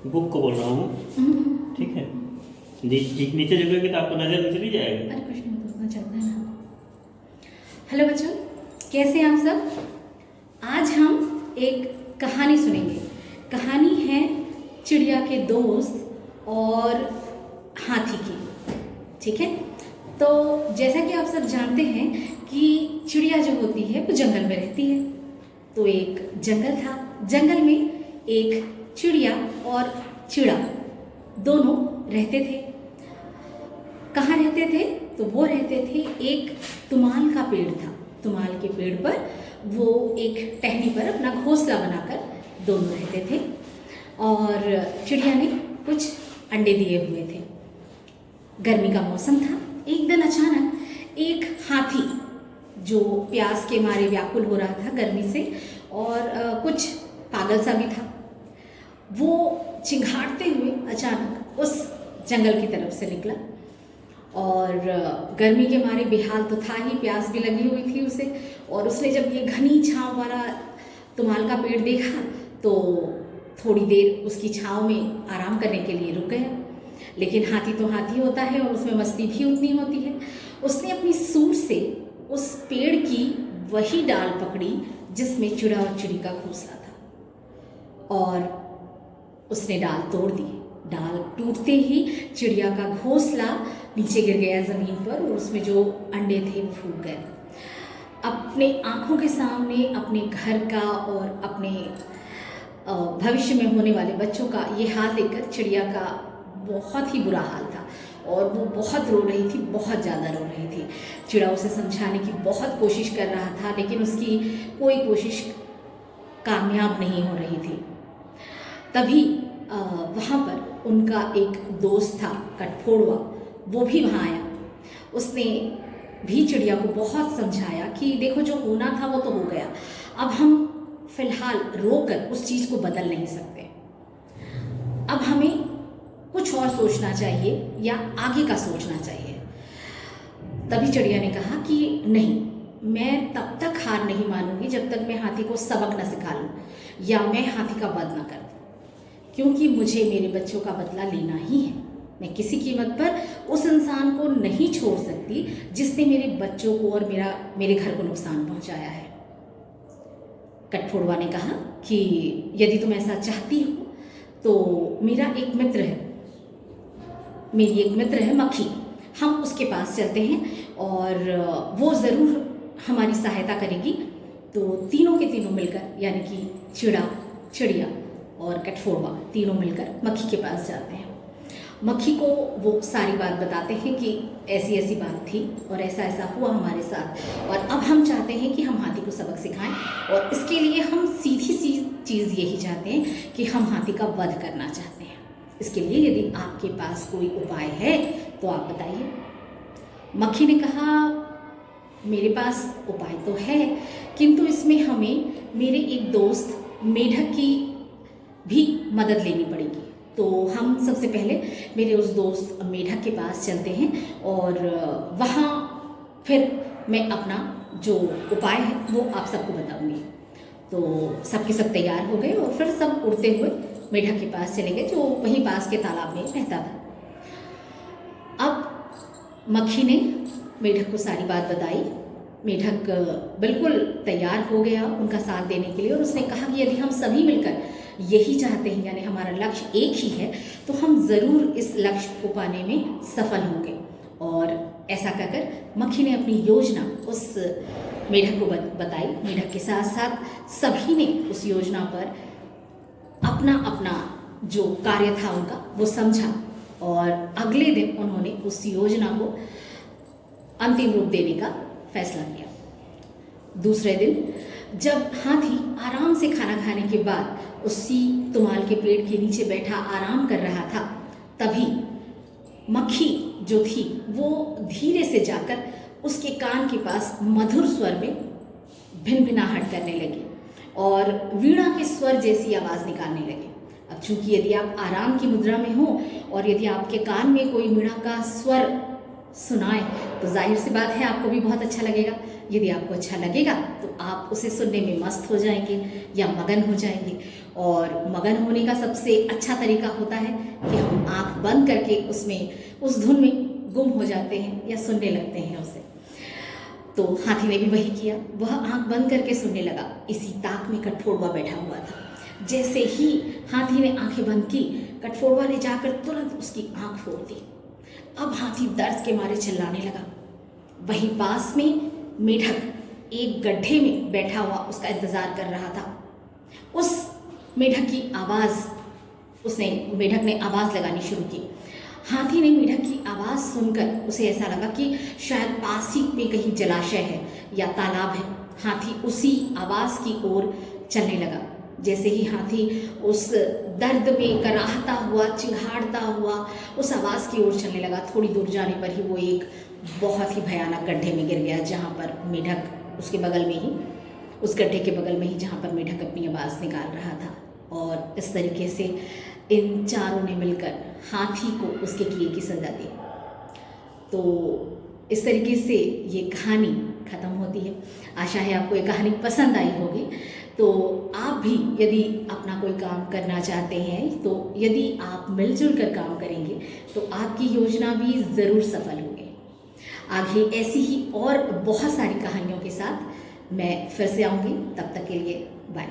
Book को बोल रहा हूँ, ठीक है। नीचे जगह तो आपको नजर में चली जाएगा। अरे कुछ नहीं होता, उतना चलता है ना। हेलो बच्चों, कैसे हैं आप सब? आज हम एक कहानी सुनेंगे। कहानी है चिड़िया के दोस्त और हाथी की, ठीक है। तो जैसा कि आप सब जानते हैं कि चिड़िया जो होती है वो जंगल में रहती है। तो एक जंगल था, जंगल में एक चिड़िया और चिड़ा दोनों रहते थे। कहाँ रहते थे? तो वो रहते थे, एक तुमाल का पेड़ था। तुमाल के पेड़ पर वो एक टहनी पर अपना घोंसला बनाकर दोनों रहते थे। और चिड़िया ने कुछ अंडे दिए हुए थे। गर्मी का मौसम था। एक दिन अचानक एक हाथी, जो प्यास के मारे व्याकुल हो रहा था गर्मी से और कुछ पागल सा भी था, वो चिंघाड़ते हुए अचानक उस जंगल की तरफ से निकला। और गर्मी के मारे बेहाल तो था ही, प्यास भी लगी हुई थी उसे। और उसने जब ये घनी छांव वाला तुमाल का पेड़ देखा तो थोड़ी देर उसकी छांव में आराम करने के लिए रुक गया। लेकिन हाथी तो हाथी होता है और उसमें मस्ती भी उतनी होती है। उसने अपनी सूंड से उस पेड़ की वही डाल पकड़ी जिसमें चिड़ा और चिड़ी का घोंसला था और उसने डाल तोड़ दी। डाल टूटते ही चिड़िया का घोंसला नीचे गिर गया ज़मीन पर और उसमें जो अंडे थे वो फूट गए। अपने आँखों के सामने अपने घर का और अपने भविष्य में होने वाले बच्चों का ये हाल देखकर चिड़िया का बहुत ही बुरा हाल था और वो बहुत रो रही थी, बहुत ज़्यादा रो रही थी। चिड़ा उसे समझाने की बहुत कोशिश कर रहा था, लेकिन उसकी कोई कोशिश कामयाब नहीं हो रही थी। तभी वहाँ पर उनका एक दोस्त था कठफोड़वा, वो भी वहाँ आया। उसने भी चिड़िया को बहुत समझाया कि देखो, जो होना था वो तो हो गया, अब हम फिलहाल रोकर उस चीज़ को बदल नहीं सकते। अब हमें कुछ और सोचना चाहिए या आगे का सोचना चाहिए। तभी चिड़िया ने कहा कि नहीं, मैं तब तक हार नहीं मानूंगी जब तक मैं हाथी को सबक न सिखा लूँ या मैं हाथी का वध न कर दूँ, क्योंकि मुझे मेरे बच्चों का बदला लेना ही है। मैं किसी कीमत पर उस इंसान को नहीं छोड़ सकती जिसने मेरे बच्चों को और मेरे घर को नुकसान पहुंचाया है। कठफोड़वा ने कहा कि यदि तुम ऐसा चाहती हो तो मेरी एक मित्र है मक्खी, हम उसके पास चलते हैं और वो ज़रूर हमारी सहायता करेगी। तो तीनों के तीनों मिलकर, यानी कि चिड़ा, चिड़िया और कठफोड़वा तीनों मिलकर मक्खी के पास जाते हैं। मक्खी को वो सारी बात बताते हैं कि ऐसी ऐसी बात थी और ऐसा ऐसा हुआ हमारे साथ, और अब हम चाहते हैं कि हम हाथी को सबक सिखाएं, और इसके लिए हम सीधी सी चीज़ यही चाहते हैं कि हम हाथी का वध करना चाहते हैं। इसके लिए यदि आपके पास कोई उपाय है तो आप बताइए। मक्खी ने कहा, मेरे पास उपाय तो है, किंतु इसमें हमें मेरे एक दोस्त मेढक की भी मदद लेनी पड़ेगी। तो हम सबसे पहले मेरे उस दोस्त मेढक के पास चलते हैं और वहाँ फिर मैं अपना जो उपाय है वो आप सबको बताऊंगी। तो सबके सब तैयार हो गए और फिर सब उड़ते हुए मेढक के पास चले गए, जो वहीं पास के तालाब में रहता था। अब मक्खी ने मेढक को सारी बात बताई। मेढक बिल्कुल तैयार हो गया उनका साथ देने के लिए, और उसने कहा कि यदि हम सभी मिलकर यही चाहते हैं, यानी हमारा लक्ष्य एक ही है, तो हम ज़रूर इस लक्ष्य को पाने में सफल होंगे। और ऐसा कहकर मक्खी ने अपनी योजना उस मेढक को बताई। मेढक के साथ साथ सभी ने उस योजना पर अपना अपना जो कार्य था उनका वो समझा, और अगले दिन उन्होंने उस योजना को अंतिम रूप देने का फैसला किया। दूसरे दिन जब हाथी आराम से खाना खाने के बाद उसी तुमाल के पेड़ के नीचे बैठा आराम कर रहा था, तभी मक्खी जो थी वो धीरे से जाकर उसके कान के पास मधुर स्वर में भिनभिनाहट करने लगी और वीणा के स्वर जैसी आवाज़ निकालने लगी। अब चूंकि यदि आप आराम की मुद्रा में हो और यदि आपके कान में कोई वीणा का स्वर सुनाए तो जाहिर सी बात है आपको भी बहुत अच्छा लगेगा। यदि आपको अच्छा लगेगा तो आप उसे सुनने में मस्त हो जाएंगे या मगन हो जाएंगे। और मगन होने का सबसे अच्छा तरीका होता है कि हम आंख बंद करके उसमें उस धुन में गुम हो जाते हैं या सुनने लगते हैं उसे। तो हाथी ने भी वही किया, वह आंख बंद करके सुनने लगा। इसी ताक में कठफोड़वा बैठा हुआ था। जैसे ही हाथी ने आंखें बंद की, कठफोड़वा ने जाकर तुरंत उसकी आंख फोड़ दी। अब हाथी दर्द के मारे चिल्लाने लगा। वहीं पास में मेढक एक गड्ढे में बैठा हुआ उसका इंतजार कर रहा था। उस मेढक की आवाज़ मेढक ने आवाज़ लगानी शुरू की। हाथी ने मेढक की आवाज़ सुनकर उसे ऐसा लगा कि शायद पास ही में कहीं जलाशय है या तालाब है। हाथी उसी आवाज़ की ओर चलने लगा। जैसे ही हाथी उस दर्द में कराहता हुआ, चिंघाड़ता हुआ उस आवाज़ की ओर चलने लगा, थोड़ी दूर जाने पर ही वो एक बहुत ही भयानक गड्ढे में गिर गया, जहाँ पर मेढक उसके बगल में ही, उस गड्ढे के बगल में ही जहाँ पर मेढक अपनी आवाज़ निकाल रहा था। और इस तरीके से इन चारों ने मिलकर हाथी को उसके किए की सज़ा दी। तो इस तरीके से ये कहानी ख़त्म होती है। आशा है आपको ये कहानी पसंद आई होगी। तो आप भी यदि अपना कोई काम करना चाहते हैं, तो यदि आप मिलजुल कर काम करेंगे तो आपकी योजना भी ज़रूर सफल होगी। आगे ऐसी ही और बहुत सारी कहानियों के साथ मैं फिर से आऊँगी। तब तक के लिए बाय।